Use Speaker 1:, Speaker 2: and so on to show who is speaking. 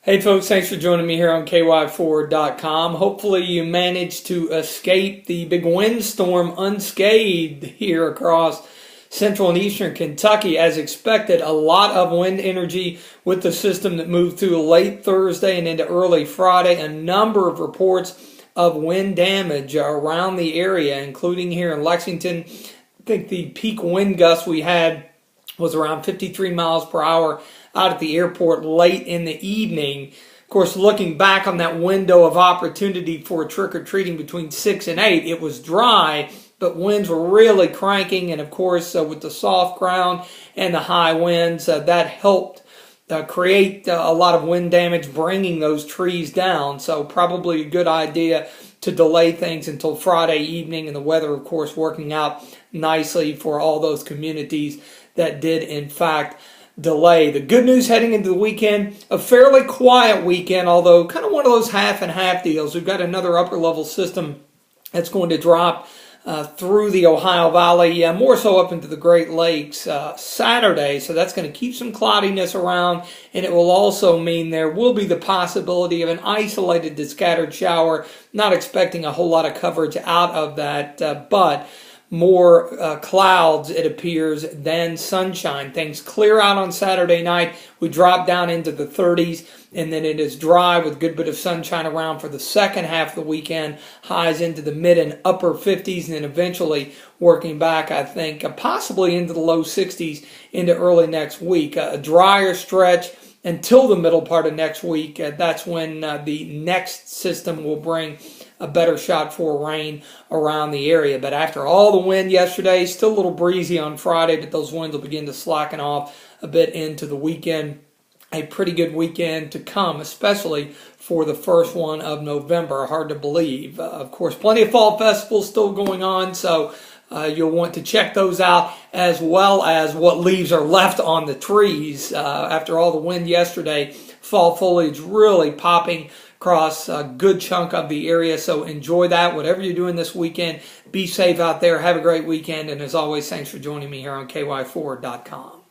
Speaker 1: Hey folks, thanks for joining me here on ky4.com. Hopefully you managed to escape the big windstorm unscathed here across central and eastern Kentucky. As expected, a lot of wind energy with the system that moved through late Thursday and into early Friday. A number of reports of wind damage around the area, including here in Lexington. I think the peak wind gust we had was around 53 miles per hour out at the airport late in the evening. Of course, looking back on that window of opportunity for trick-or-treating between 6 and 8, it was dry, but winds were really cranking, and of course, with the soft ground and the high winds, that helped create a lot of wind damage, bringing those trees down. So probably a good idea to delay things until Friday evening, and the weather, of course, working out nicely for all those communities that did, in fact, delay. The good news heading into the weekend, a fairly quiet weekend, although kind of one of those half and half deals. We've got another upper level system that's going to drop through the Ohio Valley, more so up into the Great Lakes Saturday. So that's going to keep some cloudiness around, and it will also mean there will be the possibility of an isolated to scattered shower. Not expecting a whole lot of coverage out of that, but more clouds, it appears, than sunshine. Things clear out on Saturday night. We drop down into the 30s, and then it is dry with a good bit of sunshine around for the second half of the weekend. Highs into the mid and upper 50s, and then eventually working back, I think, possibly into the low 60s into early next week. A drier stretch until the middle part of next week. That's when the next system will bring a better shot for rain around the area. But after all the wind yesterday, still a little breezy on Friday, but those winds will begin to slacken off a bit into the weekend. A pretty good weekend to come, especially for the first one of November. Hard to believe. Of course, plenty of fall festivals still going on, so you'll want to check those out, as well as what leaves are left on the trees. After all the wind yesterday, fall foliage really popping across a good chunk of the area, so enjoy that. Whatever you're doing this weekend, be safe out there. Have a great weekend, and as always, thanks for joining me here on ky4.com.